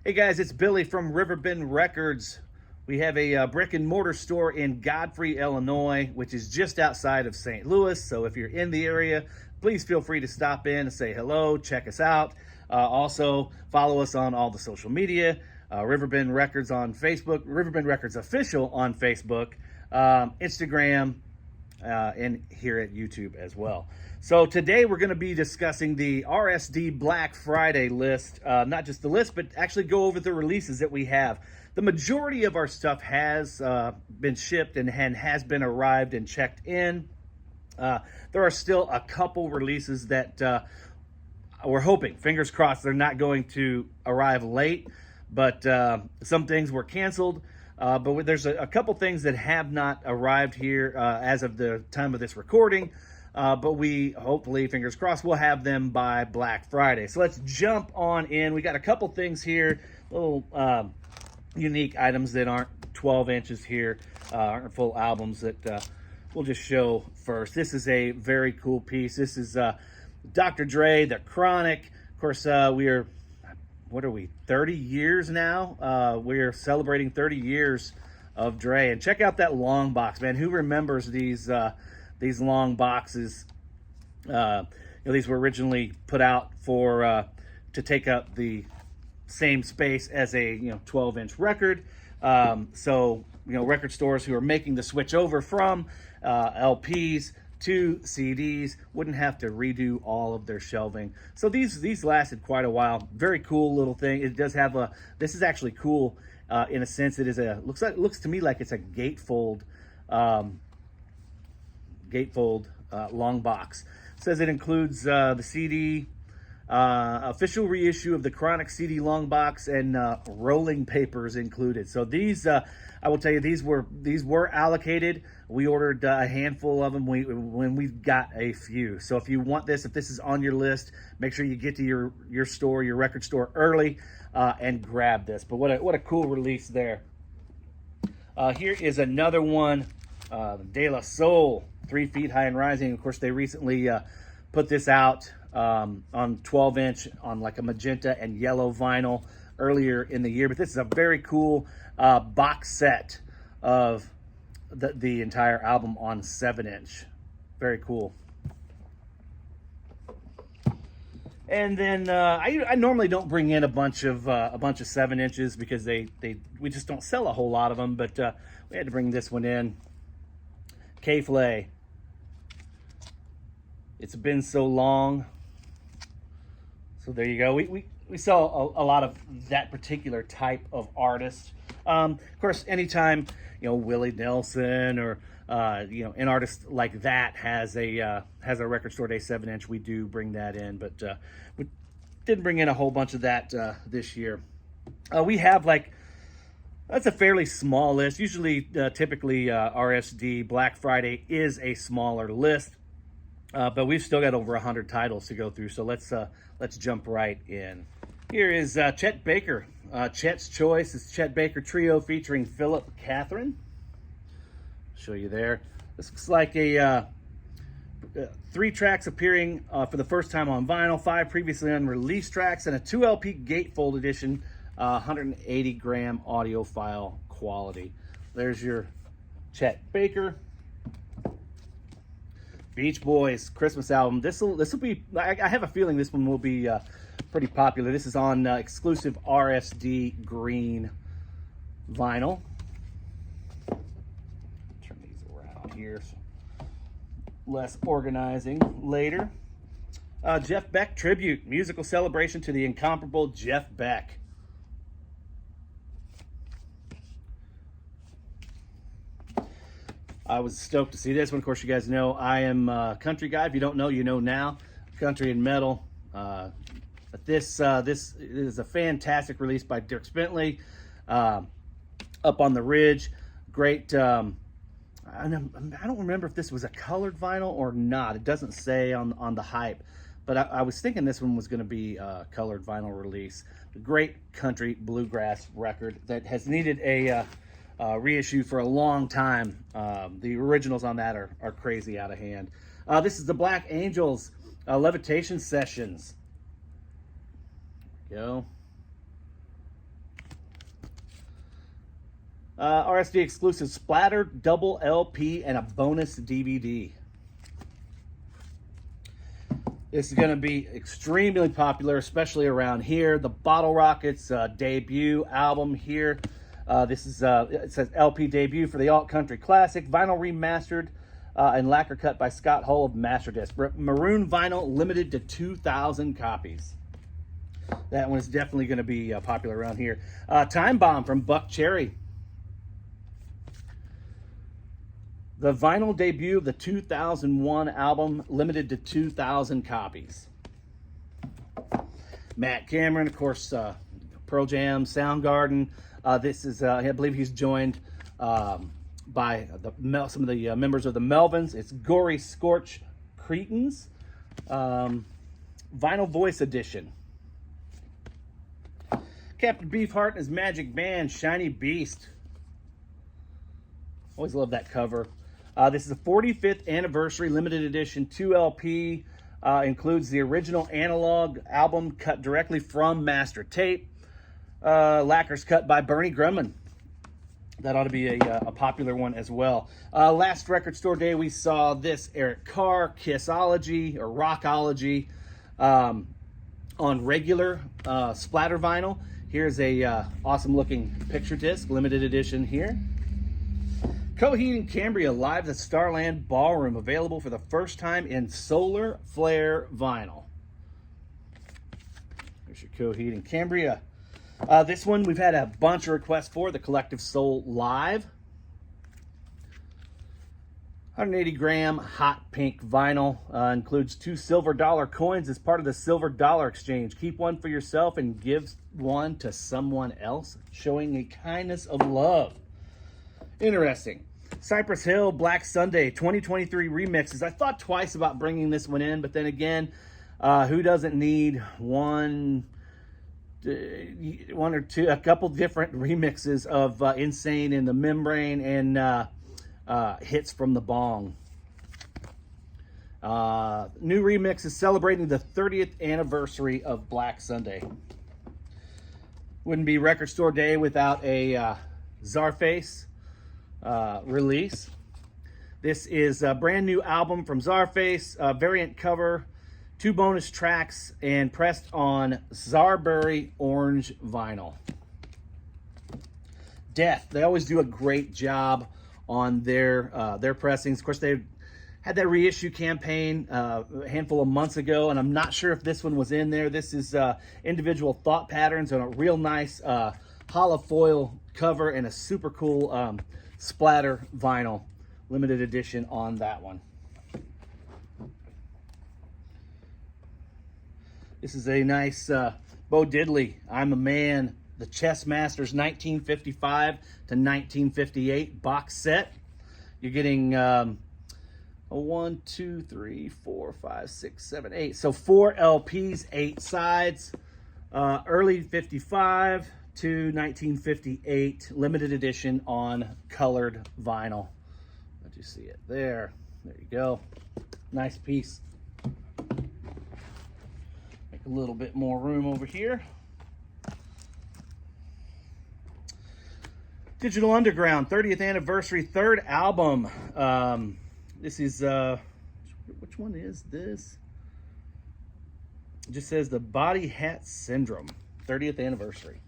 Hey guys, it's Billy from Riverbend Records. We have a brick and mortar store in Godfrey, Illinois, which is just outside of St. Louis. So if you're in the area, please feel free to stop in and say hello, check us out. Also, follow us on all the social media. Riverbend Records on Facebook, Riverbend Records Official on Facebook, Instagram, and here at YouTube as well. So today we're going to be discussing the RSD Black Friday list, not just the list, but actually go over the releases that we have. The majority of our stuff has been shipped and has been arrived and checked in. There are still a couple releases that we're hoping, fingers crossed, they're not going to arrive late, but some things were canceled. But there's a couple things that have not arrived here as of the time of this recording. But we hopefully, fingers crossed, we'll have them by Black Friday. So let's jump on in. We got a couple things here, little unique items that aren't 12 inches here, aren't full albums that we'll just show first. This is a very cool piece. This is Dr. Dre, The Chronic. Of course, we are, what are we, 30 years now? We're celebrating 30 years of Dre. And check out that long box, man. Who remembers these long boxes? These were originally put out for to take up the same space as a 12-inch record. So record stores who are making the switch over from LPs to CDs wouldn't have to redo all of their shelving. So these lasted quite a while. Very cool little thing. It does have a. This is actually cool in a sense. It is a looks to me like it's a gatefold. Long box. It says it includes the CD, official reissue of the Chronic CD long box, and rolling papers included. So these, I will tell you, these were allocated. We ordered a handful of them when we got a few. So if you want this, if this is on your list, make sure you get to your store, your record store early, and grab this. But what a cool release there. Here is another one, De La Soul, 3 Feet High and Rising. Of course, they recently put this out on 12-inch on like a magenta and yellow vinyl earlier in the year. But this is a very cool box set of the entire album on 7-inch. Very cool. And then I normally don't bring in a bunch of 7 inches because we just don't sell a whole lot of them. But we had to bring this one in. K-Flay. It's been so long. So there you go. We sell a lot of that particular type of artist. Of course, anytime Willie Nelson or an artist like that has a record store day 7-inch, we do bring that in. But we didn't bring in a whole bunch of that this year. We have that's a fairly small list. Usually, typically, RSD Black Friday is a smaller list, but we've still got over 100 titles to go through. So let's jump right in. Here is Chet Baker. Chet's Choice is Chet Baker Trio featuring Philip Catherine. Show you there. This looks like a 3 tracks appearing for the first time on vinyl, 5 previously unreleased tracks, and a 2 LP gatefold edition. 180 gram audio file quality. There's your Chet Baker. Beach Boys Christmas album. This will be. I have a feeling this one will be pretty popular. This is on exclusive RSD green vinyl. Turn these around here. So less organizing later. Jeff Beck tribute, musical celebration to the incomparable Jeff Beck. I was stoked to see this one. Of course, you guys know I am a country guy. If you don't know, you know now. Country and metal. But this is a fantastic release by Dirk Bentley. Up on the Ridge. Great. I don't remember if this was a colored vinyl or not. It doesn't say on the hype. But I was thinking this one was going to be a colored vinyl release. A great country bluegrass record that has needed a reissue for a long time. The originals on that are crazy out of hand. This is the Black Angels Levitation Sessions. There we go. RSD exclusive splatter, double LP, and a bonus DVD. This is going to be extremely popular, especially around here. The Bottle Rockets debut album here. This is, it says LP debut for the Alt Country Classic, vinyl remastered and lacquer cut by Scott Hull of Masterdisc. Maroon vinyl, limited to 2,000 copies. That one is definitely going to be popular around here. Time Bomb from Buck Cherry. The vinyl debut of the 2001 album, limited to 2,000 copies. Matt Cameron, of course, Pearl Jam, Soundgarden. This is, I believe he's joined by some of the members of the Melvins. It's Gory Scorch Cretins. Vinyl Voice Edition. Captain Beefheart and his Magic Band, Shiny Beast. Always love that cover. This is a 45th anniversary limited edition 2LP. Includes the original analog album cut directly from master tape. Lacquers cut by Bernie Grumman. That ought to be a popular one as well. Last record store day, we saw this Eric Carr, Kissology, or Rockology, on regular splatter vinyl. Here's a awesome looking picture disc, limited edition here. Coheed and Cambria live at Starland Ballroom, available for the first time in Solar Flare vinyl. There's your Coheed and Cambria. This one we've had a bunch of requests for, the Collective Soul Live. 180 gram hot pink vinyl, includes 2 silver dollar coins as part of the silver dollar exchange. Keep one for yourself and give one to someone else, showing a kindness of love. Interesting. Cypress Hill Black Sunday 2023 remixes. I thought twice about bringing this one in, but then again, who doesn't need one or two, a couple different remixes of Insane in the Membrane and Hits from the Bong. New remix is celebrating the 30th anniversary of Black Sunday. Wouldn't be record store day without a Czarface release. This is a brand new album from Czarface, variant cover, 2 bonus tracks, and pressed on Czarberry orange vinyl. Death, they always do a great job on their pressings. Of course, they had that reissue campaign a handful of months ago, and I'm not sure if this one was in there. This is individual thought patterns on a real nice hollow foil cover and a super cool splatter vinyl, limited edition on that one. This is a nice Bo Diddley, I'm a Man, the Chess Masters 1955 to 1958 box set. You're getting a 1, 2, 3, 4, 5, 6, 7, 8. So 4 LPs, 8 sides. Early 55 to 1958, limited edition on colored vinyl. Let you see it there. There you go. Nice piece. Make a little bit more room over here. Digital Underground 30th anniversary, 3rd album. This is which one is this? It just says the Body Hat Syndrome 30th anniversary.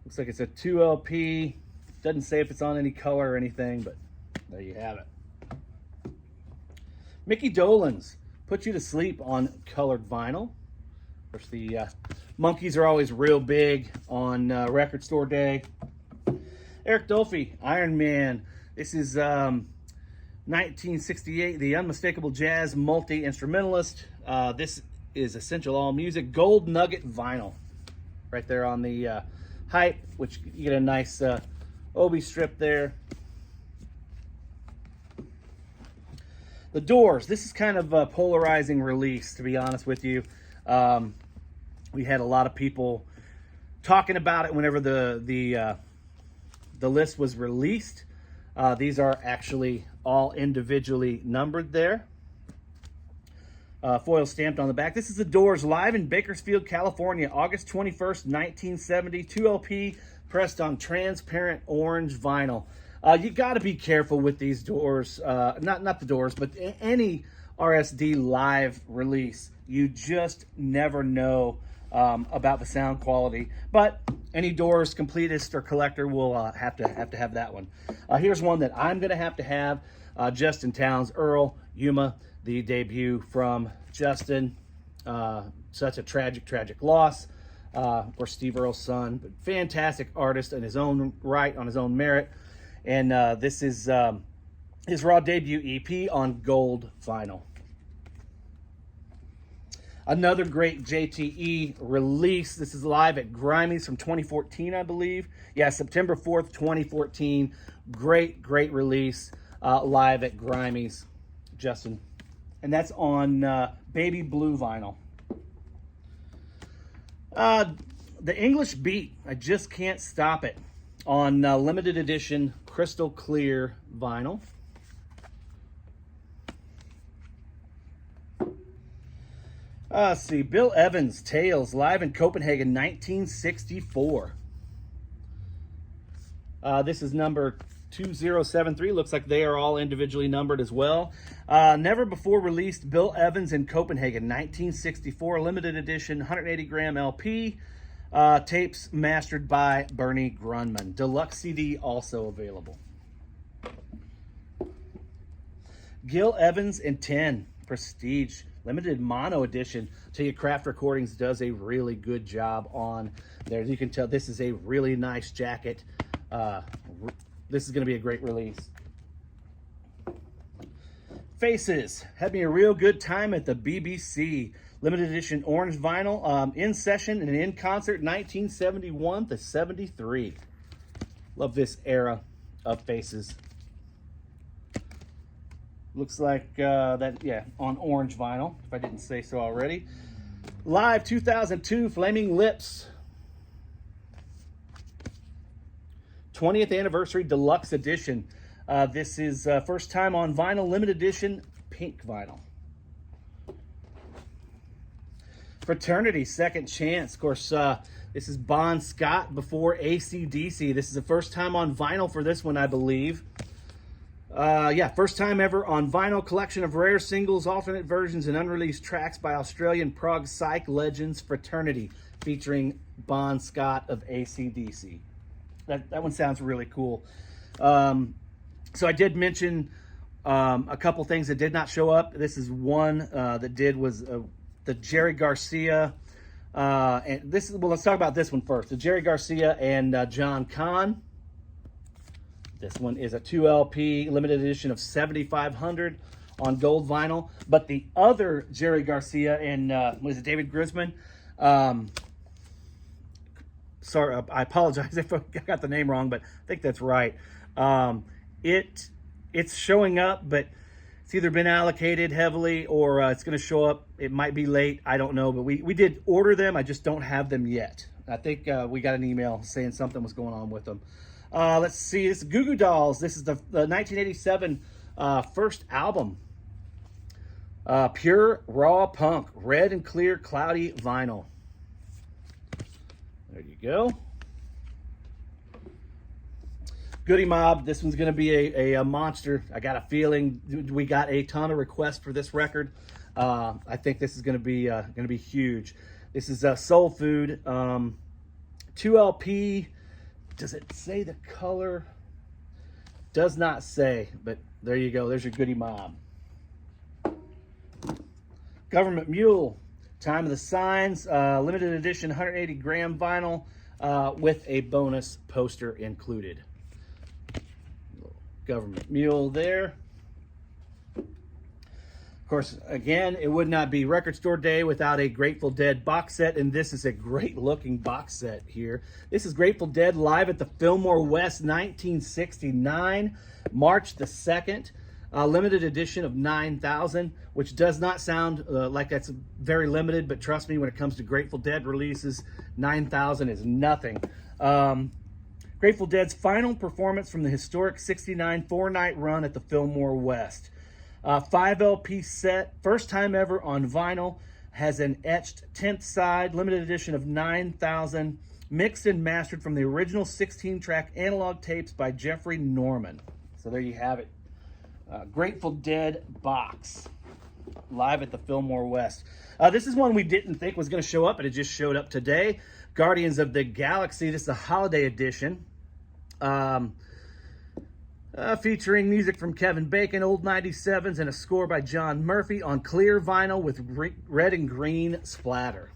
Looks like it's a 2 LP. Doesn't say if it's on any color or anything, but there you have it. Mickey Dolenz, Put You to Sleep on colored vinyl. Of course, the monkeys are always real big on record store day. Eric Dolphy, Iron Man. This is 1968, the unmistakable jazz multi-instrumentalist. This is Essential All Music Gold Nugget vinyl. Right there on the hype, which you get a nice obi strip there. The Doors. This is kind of a polarizing release, to be honest with you. We had a lot of people talking about it whenever the list was released. These are actually all individually numbered there. foil stamped on the back. This is the Doors, live in Bakersfield, California, August 21st, 1970. 2LP, pressed on transparent orange vinyl. You got to be careful with these Doors, not the Doors, but any RSD live release. You just never know about the sound quality. But any Doors completist or collector will have to have that one. Here's one that I'm going to have. Justin Townes, Earl, Yuma, the debut from Justin. Such a tragic loss. Or Steve Earle's son, but fantastic artist in his own right, on his own merit. And this is his raw debut EP on gold vinyl. Another great JTE release. This is live at Grimey's from 2014, I believe. Yeah, September 4th, 2014. Great Release live at Grimey's, Justin. And that's on baby blue vinyl. The English Beat, I Just Can't Stop It, on limited edition crystal clear vinyl. Let's see, Bill Evans, Tales, live in Copenhagen, 1964. This is number 2073. Looks like they are all individually numbered as well. Never before released, Bill Evans in Copenhagen, 1964, limited edition, 180 gram LP. Tapes mastered by Bernie Grunman. Deluxe CD also available. Gil Evans in 10, Prestige, limited mono edition. Tell you, Craft Recordings does a really good job on there. You can tell this is a really nice jacket. This is going to be a great release. Faces, had me a real good time at the BBC. Limited edition orange vinyl, in session and in concert, 1971 to 73. Love this era of Faces. Looks like that, yeah, on orange vinyl, if I didn't say so already. Live 2002, Flaming Lips. 20th anniversary deluxe edition. This is first time on vinyl, limited edition, pink vinyl. Fraternity, Second Chance. Of course, this is Bon Scott before AC/DC. This is the first time on vinyl for this one, I believe. Yeah, first time ever on vinyl. Collection of rare singles, alternate versions, and unreleased tracks by Australian prog psych legends Fraternity, featuring Bon Scott of AC/DC. That one sounds really cool. So I did mention a couple things that did not show up. This is one that did, was the Jerry Garcia. And this is, well, let's talk about this one first. The Jerry Garcia and John Kahn. This one is a 2LP limited edition of 7,500 on gold vinyl. But the other Jerry Garcia and was it David Grisman? Sorry, I apologize if I got the name wrong, but I think that's right. It's showing up, but it's either been allocated heavily or it's going to show up. It might be late. I don't know, but we did order them. I just don't have them yet. I think we got an email saying something was going on with them. Let's see. This is Goo Goo Dolls. This is the 1987 first album. Pure Raw Punk, red and clear cloudy vinyl. There you go. Goody Mob, this one's going to be a monster. I got a feeling we got a ton of requests for this record. I think this is going to be huge. This is Soul Food, 2LP. Does it say the color? Does not say, but there you go. There's your Goody Mob. Government Mule, Time of the Signs, limited edition 180 gram vinyl with a bonus poster included. Government Mule there. Of course, again, it would not be Record Store Day without a Grateful Dead box set, and this is a great looking box set here. This is Grateful Dead live at the Fillmore West, 1969, March the 2nd. Limited edition of 9,000, which does not sound like that's very limited, but trust me, when it comes to Grateful Dead releases, 9,000 is nothing. Grateful Dead's final performance from the historic 69 four-night run at the Fillmore West. 5 LP set, first time ever on vinyl, has an etched 10th side, limited edition of 9,000, mixed and mastered from the original 16-track analog tapes by Jeffrey Norman. So there you have it. Grateful Dead box, live at the Fillmore West. This is one we didn't think was going to show up, but it just showed up today. Guardians of the Galaxy. This is a holiday edition. Featuring music from Kevin Bacon, old 97s, and a score by John Murphy on clear vinyl with red and green splatter.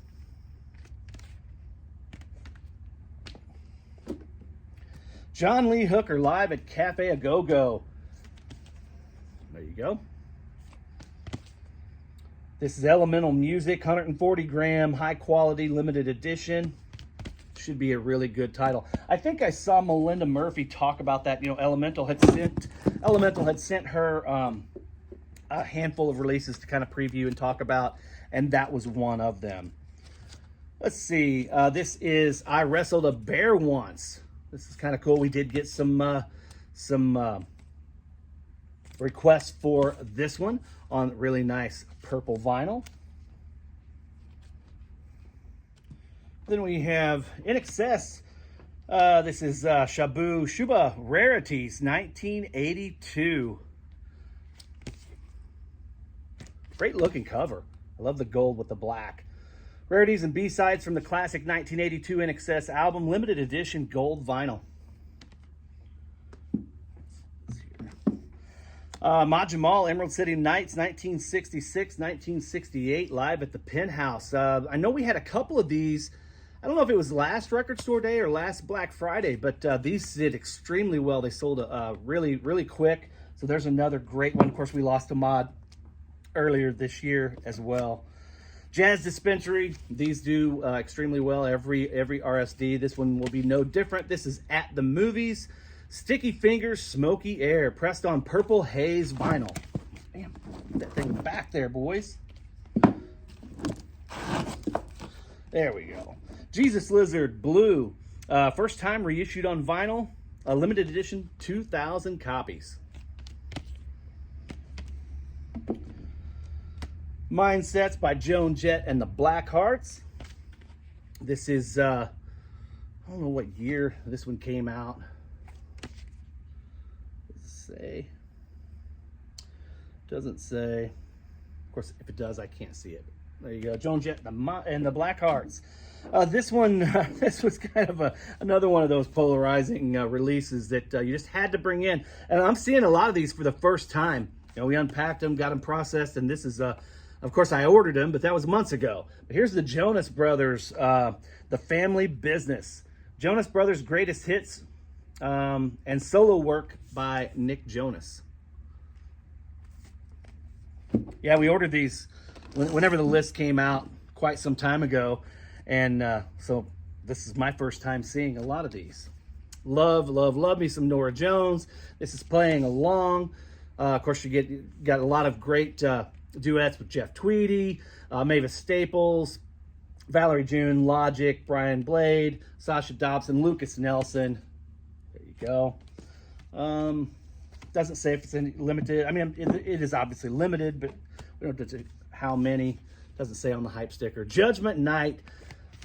John Lee Hooker live at Cafe A Go Go. There you go. This is Elemental Music, 140 gram, high quality, limited edition. Should be a really good title. I think I saw Melinda Murphy talk about that. You know, Elemental had sent her a handful of releases to kind of preview and talk about, and that was one of them. Let's see. This is I Wrestled a Bear Once. This is kind of cool. We did get some requests for this one on really nice purple vinyl. Then we have In Excess. This is Shabu Shuba Rarities, 1982. Great looking cover. I love the gold with the black. Rarities and B-sides from the classic 1982 In Excess album, limited edition gold vinyl. Majamal, Emerald City Nights, 1966, 1968, live at the Penthouse. I know we had a couple of these. I don't know if it was last Record Store Day or last Black Friday, but these did extremely well. They sold really, really quick. So there's another great one. Of course, we lost a mod earlier this year as well. Jazz Dispensary, these do extremely well every RSD. This one will be no different. This is At the Movies. Sticky Fingers, Smoky Air, pressed on purple haze vinyl. Damn, put that thing back there, boys. There we go. Jesus Lizard Blue, first time reissued on vinyl, a limited edition, 2,000 copies. Mindsets by Joan Jett and the Blackhearts. This is, I don't know what year this one came out. Doesn't say. Of course, if it does, I can't see it. There you go. Joan Jett and the Blackhearts. This one, this was kind of another one of those polarizing releases that you just had to bring in. And I'm seeing a lot of these for the first time. You know, we unpacked them, got them processed, and this is, of course, I ordered them, but that was months ago. But here's the Jonas Brothers, The Family Business. Jonas Brothers' greatest hits and solo work by Nick Jonas. Yeah, we ordered these whenever the list came out quite some time ago. And so this is my first time seeing a lot of these. Love me some Norah Jones. This is Playing Along. Of course, you got a lot of great duets with Jeff Tweedy, Mavis Staples, Valerie June, Logic, Brian Blade, Sasha Dobson, Lucas Nelson. There you go. Doesn't say if it's any limited. I mean, it is obviously limited, but we don't have to how many. Doesn't say on the hype sticker. Judgment Night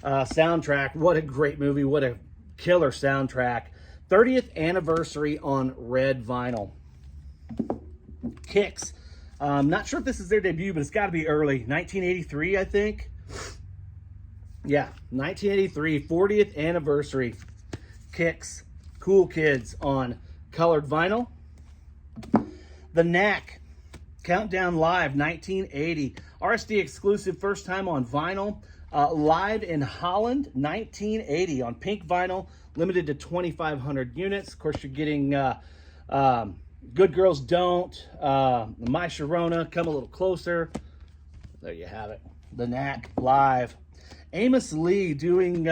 soundtrack. What a great movie. What a killer soundtrack. 30th anniversary on red vinyl. Kicks. Not sure if this is their debut, but it's got to be early. 1983, I think. Yeah, 1983, 40th anniversary. Kicks. Cool Kids on colored vinyl. The Knack, Countdown Live, 1980. RSD exclusive, first time on vinyl. Live in Holland, 1980 on pink vinyl, limited to 2,500 units. Of course, you're getting Good Girls Don't, My Sharona, Come a Little Closer. There you have it. The Knack live. Amos Lee doing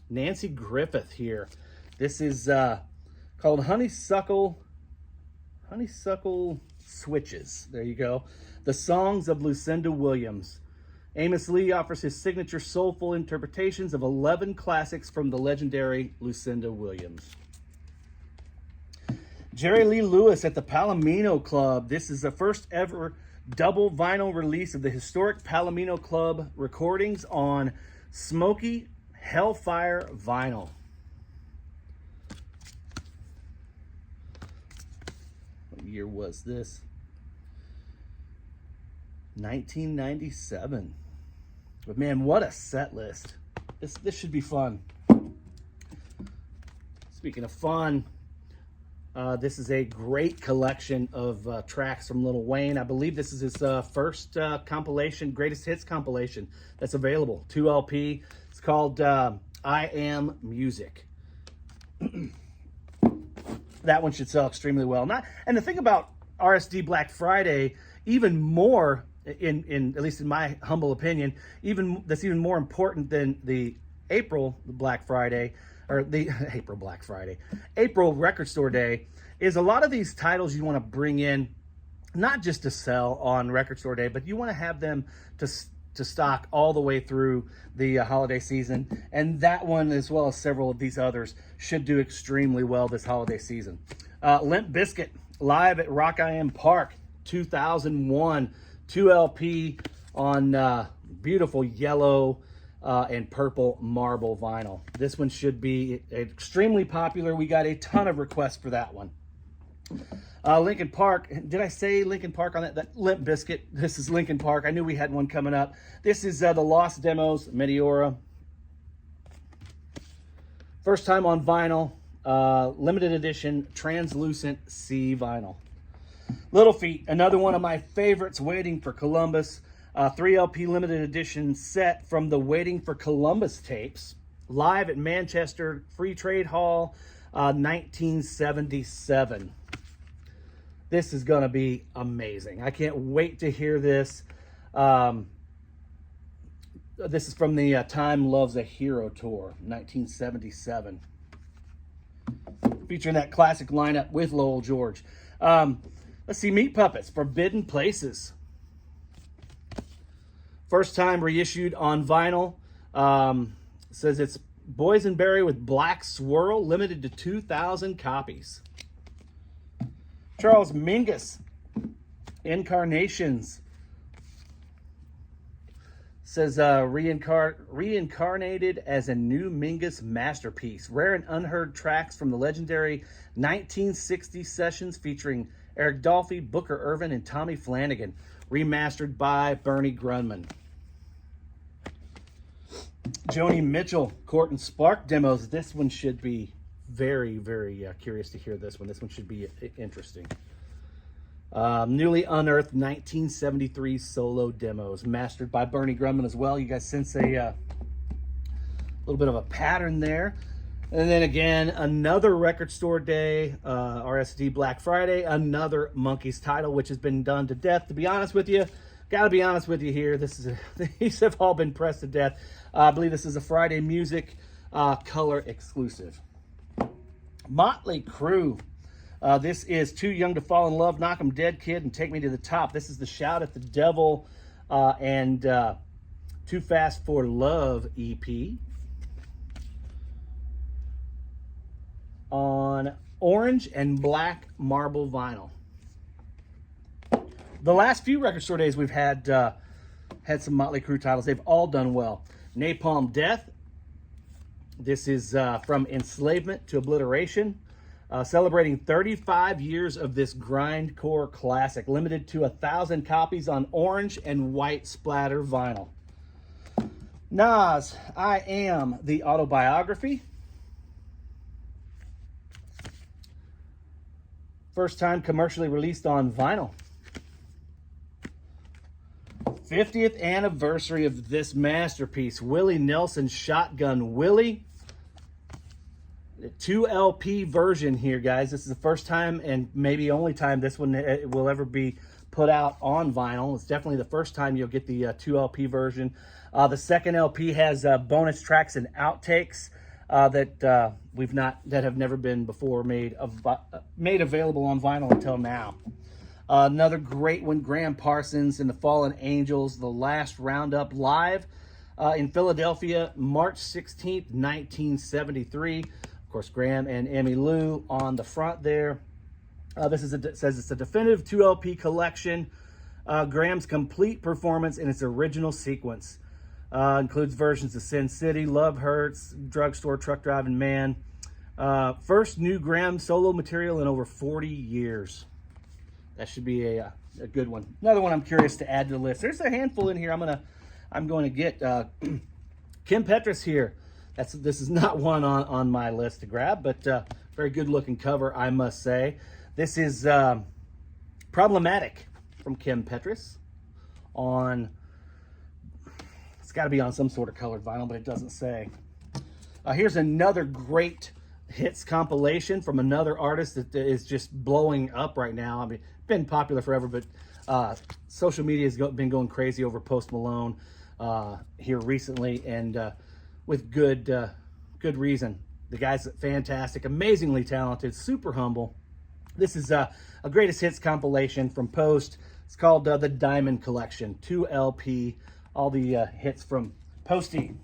Nancy Griffith here. This is called Honeysuckle Switches. There you go. The Songs of Lucinda Williams. Amos Lee offers his signature soulful interpretations of 11 classics from the legendary Lucinda Williams. Jerry Lee Lewis at the Palomino Club. This is the first ever double vinyl release of the historic Palomino Club recordings on Smoky Hellfire vinyl. What year was this? 1997. But man, what a set list. This should be fun. Speaking of fun, this is a great collection of tracks from Lil Wayne. I believe this is his first compilation, greatest hits compilation that's available. 2 LP. It's called I Am Music. That one should sell extremely well. And the thing about RSD Black Friday, even more, in at least in my humble opinion, that's even more important than the April Black Friday, or the April Record Store Day, is a lot of these titles you want to bring in, not just to sell on Record Store Day, but you want to have them to stock all the way through the holiday season. And that one, as well as several of these others, should do extremely well this holiday season. Limp Bizkit, live at Rock IM Park, 2001, 2 LP on beautiful yellow and purple marble vinyl. This one should be extremely popular. We got a ton of requests for that one. Linkin Park. Did I say Linkin Park on that Limp Bizkit? This is Linkin Park. I knew we had one coming up. This is the Lost Demos, Meteora. First time on vinyl. Limited edition translucent C vinyl. Little Feat, another one of my favorites, Waiting for Columbus. 3 LP limited edition set from the Waiting for Columbus tapes. Live at Manchester Free Trade Hall, 1977. This is going to be amazing. I can't wait to hear this. This is from the Time Loves a Hero tour, 1977. Featuring that classic lineup with Lowell George. Let's see, Meat Puppets, Forbidden Places. First time reissued on vinyl. Says it's boysenberry with black swirl, limited to 2,000 copies. Charles Mingus, Incarnations. Says reincarnated as a new Mingus masterpiece. Rare and unheard tracks from the legendary 1960 sessions featuring Eric Dolphy, Booker Ervin, and Tommy Flanagan. Remastered by Bernie Grunman. Joni Mitchell, Court and Spark demos. This one should be very, very curious to hear this one. This one should be interesting. Newly Unearthed 1973 solo demos, mastered by Bernie Grunman as well. You guys sense a little bit of a pattern there. And then again, another Record Store Day, RSD Black Friday, another Monkeys title, which has been done to death. To be honest with you, gotta be honest with you here, these have all been pressed to death. I believe this is a Friday Music color exclusive. Motley Crue. This is Too Young to Fall in Love, Knock 'em Dead Kid, and Take Me to the Top. This is the Shout at the Devil and Too Fast for Love EP. On orange and black marble vinyl. The last few Record Store Days we've had some Motley Crue titles. They've all done well. Napalm Death. This is From Enslavement to Obliteration. Celebrating 35 years of this grindcore classic. Limited to 1,000 copies on orange and white splatter vinyl. Nas, I Am, the Autobiography. First time commercially released on vinyl. 50th anniversary of this masterpiece, Willie Nelson, Shotgun Willie. The 2 LP version here, guys. This is the first time and maybe only time this one will ever be put out on vinyl. It's definitely the first time you'll get the 2 LP version. The second LP has bonus tracks and outtakes that have never been before made available on vinyl until now. Another great one, Graham Parsons and the Fallen Angels, The Last Roundup, live in Philadelphia, March 16th, 1973. Of course, Graham and Emmylou on the front there. Says it's a definitive 2LP collection. Graham's complete performance in its original sequence. Includes versions of Sin City, Love Hurts, Drugstore, Truck Driving Man. First new Graham solo material in over 40 years. That should be a good one. Another one I'm curious to add to the list. There's a handful in here I'm going to get. Kim Petras here. This is not one on my list to grab, but very good looking cover, I must say. This is Problematic from Kim Petras on, it's got to be on some sort of colored vinyl, but it doesn't say. Here's another great hits compilation from another artist that is just blowing up right now. I mean, been popular forever, but social media has been going crazy over Post Malone here recently, and with good reason. The guy's fantastic, amazingly talented, super humble. This is a greatest hits compilation from Post. It's called the Diamond Collection, 2LP, all the hits from Posty.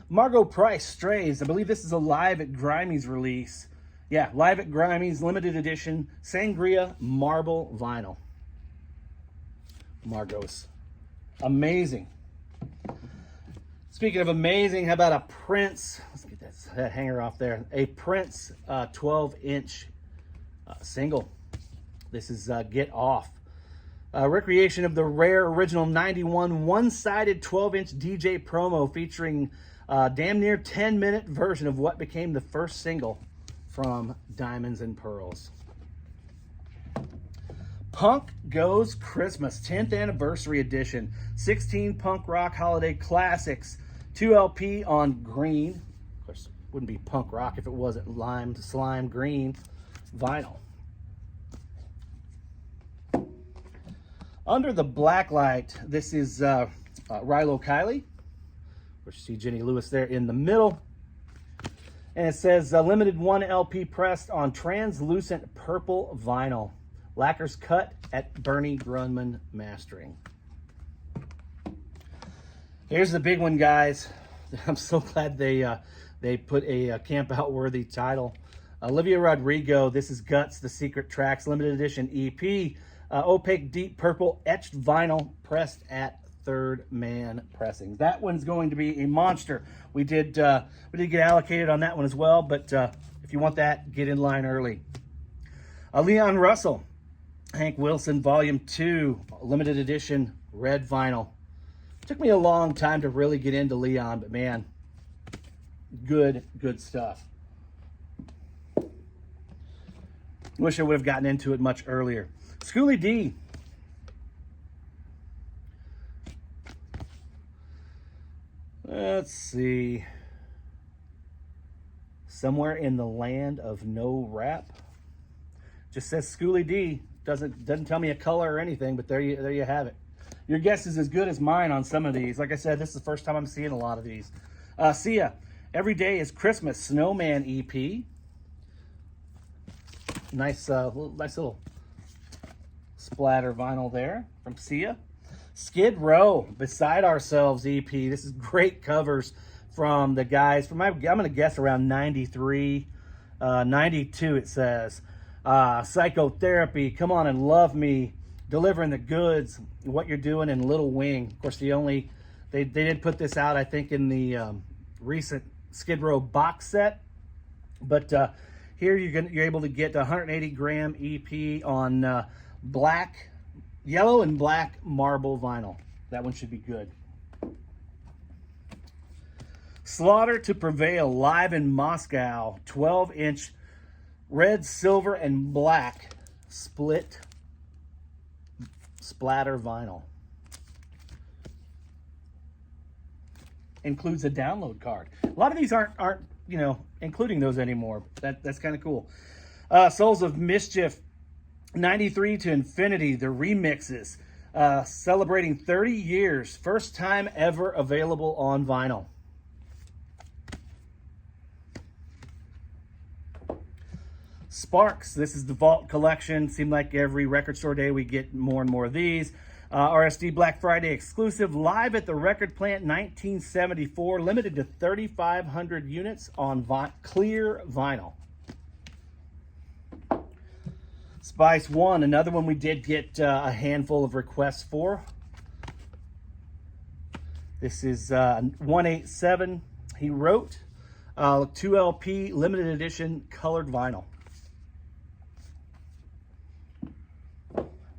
Margot Price, Strays. I believe this is a Live at Grimey's release. Yeah, Live at Grimey's limited edition Sangria marble vinyl. Margot's amazing. Speaking of amazing, how about a Prince? Let's get that hanger off there. A Prince 12-inch single. This is Get Off. Recreation of the rare original 91 one-sided 12-inch DJ promo featuring damn near 10-minute version of what became the first single from Diamonds and Pearls. Punk Goes Christmas 10th Anniversary Edition. 16 punk rock holiday classics. 2LP on green. Of course, it wouldn't be punk rock if it wasn't slime green vinyl. Under the Blacklight, this is Rilo Kiley. Which you see Jenny Lewis there in the middle. And it says limited 1 LP pressed on translucent purple vinyl. Lacquer's cut at Bernie Grunman Mastering. Here's the big one, guys. I'm so glad they put a Camp Out worthy title. Olivia Rodrigo, this is Guts, The Secret Tracks, limited edition EP. Opaque deep purple etched vinyl pressed at Third Man Pressing. That one's going to be a monster. We did get allocated on that one as well, but if you want that, get in line early. Leon Russell, Hank Wilson Volume 2, limited edition red vinyl. Took me a long time to really get into Leon, but man, good stuff. Wish I would have gotten into it much earlier. Schoolie D. Let's see. Somewhere in the Land of No Rap. Just says Schoolie D. Doesn't tell me a color or anything, but there you have it. Your guess is as good as mine on some of these. Like I said, this is the first time I'm seeing a lot of these. Sia, Every Day is Christmas Snowman EP. Nice little splatter vinyl there from Sia. Skid Row, Beside Ourselves EP. This is great covers from the guys from, I'm going to guess around 93, 92 it says. Psychotherapy, Come On and Love Me, Delivering the Goods, What You're Doing, and Little Wing. Of course, they did put this out, I think, in the recent Skid Row box set. But here you're able to get a 180 gram EP on yellow and black marble vinyl. That one should be good. Slaughter to Prevail, live in Moscow, 12-inch red, silver, and black split splatter vinyl. Includes a download card. A lot of these aren't including those anymore. That's kind of cool. Souls of Mischief, 93 to Infinity, the remixes, celebrating 30 years, first time ever available on vinyl. Sparks, this is the Vault Collection. Seemed like every record store day we get more and more of these. RSD Black Friday exclusive, live at the Record Plant 1974, limited to 3,500 units on clear vinyl. Spice One, another one we did get a handful of requests for. This is 187. He wrote 2 LP limited edition colored vinyl.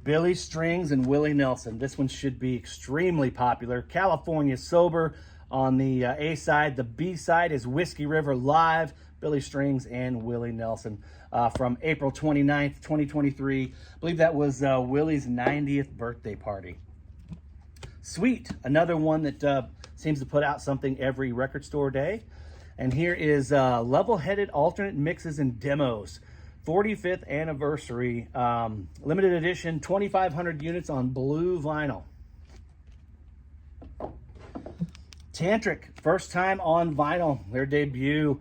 Billy Strings and Willie Nelson. This one should be extremely popular. California Sober on the A side. The B side is Whiskey River Live, Billy Strings and Willie Nelson from April 29th, 2023. I believe that was Willie's 90th birthday party. Sweet, another one that seems to put out something every record store day. And here is Level-Headed Alternate Mixes and Demos. 45th anniversary, limited edition, 2,500 units on blue vinyl. Tantric, first time on vinyl, their debut.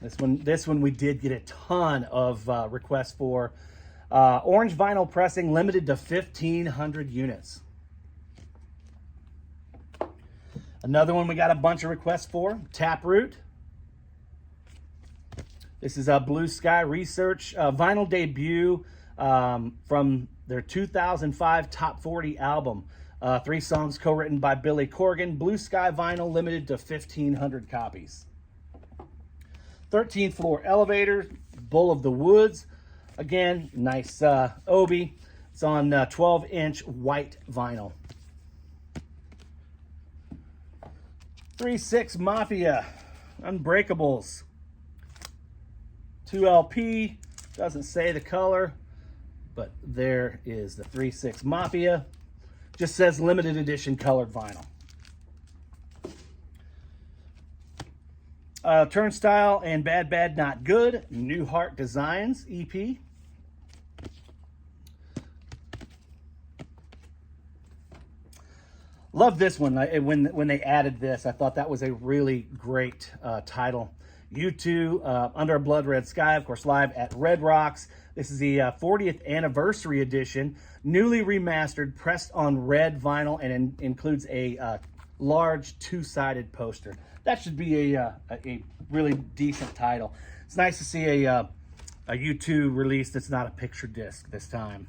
This one we did get a ton of requests for. Orange vinyl pressing, limited to 1,500 units. Another one we got a bunch of requests for, Taproot. This is a Blue Sky Research vinyl debut from their 2005 Top 40 album. 3 songs co-written by Billy Corgan. Blue Sky vinyl, limited to 1,500 copies. 13th Floor Elevator, Bull of the Woods. Again, nice Obi. It's on 12-inch white vinyl. 3-6 Mafia, Unbreakables. 2 LP, doesn't say the color, but there is the 3-6 Mafia. Just says limited edition colored vinyl. Turnstile and Bad Bad Not Good, New Heart Designs EP. Love this one. When they added this, I thought that was a really great title. U2, Under a Blood Red Sky, of course, live at Red Rocks. This is the 40th anniversary edition, newly remastered, pressed on red vinyl, and includes a large 2-sided poster. That should be a really decent title. It's nice to see a U2 release that's not a picture disc this time.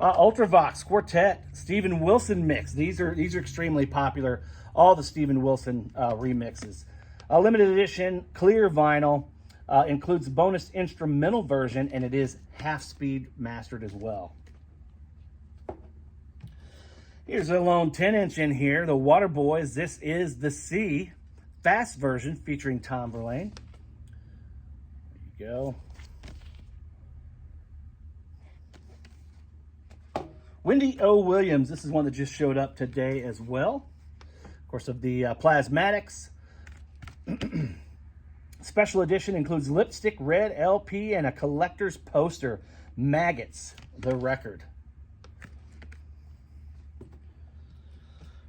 Ultravox Quartet, Steven Wilson mix. These are extremely popular. All the Steven Wilson remixes. Limited edition clear vinyl, includes bonus instrumental version, and it is half-speed mastered as well. Here's a lone 10-inch in here, the Waterboys. This is the C fast version featuring Tom Verlaine. There you go. Wendy O. Williams. This is one that just showed up today as well. Of course, of the Plasmatics. Special edition includes lipstick red LP and a collector's poster. Maggots, the record.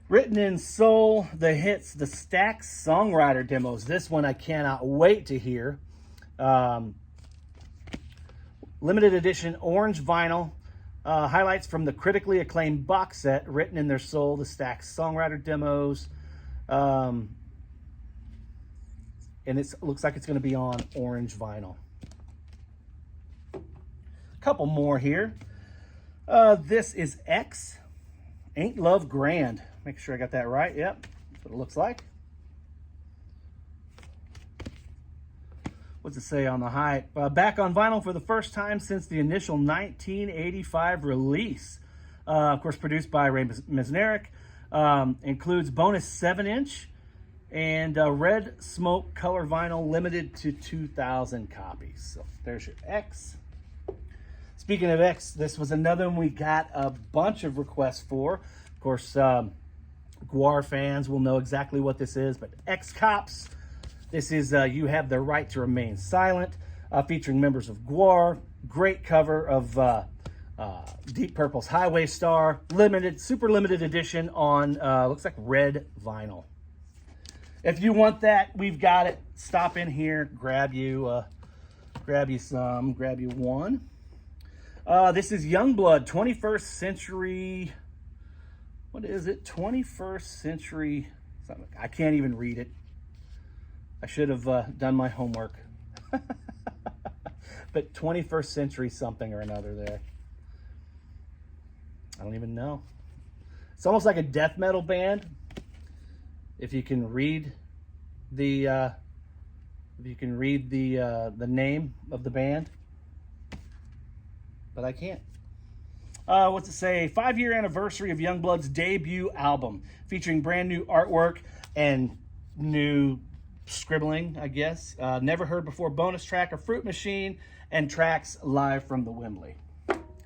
Written in Soul, the hits, the Stax songwriter demos. This one I cannot wait to hear. Limited edition orange vinyl. Highlights from the critically acclaimed box set, Written in Their Soul, the Stax songwriter demos. And it looks like it's going to be on orange vinyl. A couple more here. This is X, Ain't Love Grand. Make sure I got that right. Yep, that's what it looks like. What's it say on the hype? Back on vinyl for the first time since the initial 1985 release. Of course, produced by Ray Misnarek. Includes bonus 7-inch and red smoke color vinyl, limited to 2,000 copies. So there's your X. Speaking of X, this was another one we got a bunch of requests for. Of course, Gwar fans will know exactly what this is, but X Cops. This is You Have the Right to Remain Silent, featuring members of Gwar. Great cover of Deep Purple's Highway Star. Super limited edition on, looks like red vinyl. If you want that, we've got it. Stop in here, grab you one. This is Youngblood, 21st Century. What is it? 21st Century. I can't even read it. I should have done my homework. but 21st century something or another there. I don't even know. It's almost like a death metal band. If you can read the name of the band, but I can't. What's it say? 5-year anniversary of Youngblood's debut album, featuring brand new artwork and new scribbling, I guess. Never heard before bonus track, a Fruit Machine, and tracks live from the Wembley.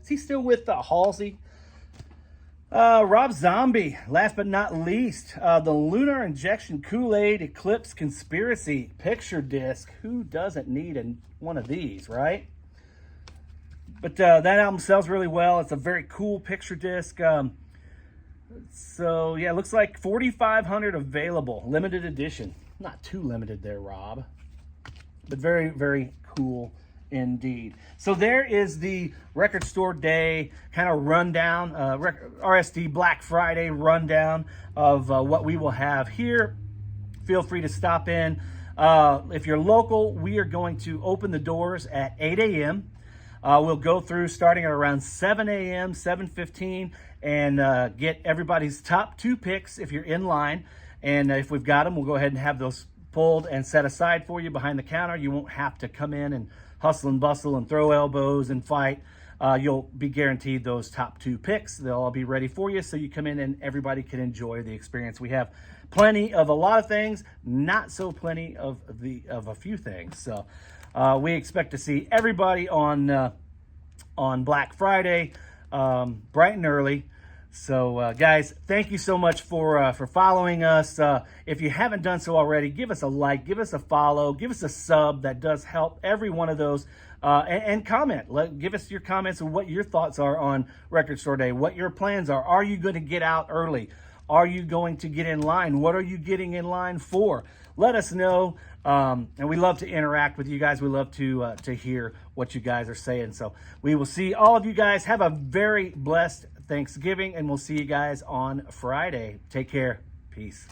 Is he still with Halsey? Rob Zombie, last but not least, the Lunar Injection Kool-Aid Eclipse Conspiracy picture disc. Who doesn't need one of these, right? But that album sells really well. It's a very cool picture disc. So yeah, it looks like 4,500 available, limited edition. Not too limited there, Rob, but very, very cool indeed. So there is the Record Store Day kind of rundown, RSD Black Friday rundown of what we will have here. Feel free to stop in. If you're local, we are going to open the doors at 8 a.m. We'll go through starting at around 7 a.m., 7:15, and get everybody's top 2 picks if you're in line. And if we've got them, we'll go ahead and have those pulled and set aside for you behind the counter. You won't have to come in and hustle and bustle and throw elbows and fight. You'll be guaranteed those top 2 picks. They'll all be ready for you, so you come in and everybody can enjoy the experience. We have plenty of a lot of things, not so plenty of a few things. So we expect to see everybody on Black Friday, bright and early. So guys, thank you so much for following us. If you haven't done so already, give us a like, give us a follow, give us a sub. That does help every one of those. And comment. Give us your comments on what your thoughts are on Record Store Day, what your plans are. Are you going to get out early? Are you going to get in line? What are you getting in line for? Let us know. And we love to interact with you guys. We love to hear what you guys are saying. So we will see all of you guys. Have a very blessed Thanksgiving, and we'll see you guys on Friday. Take care. Peace.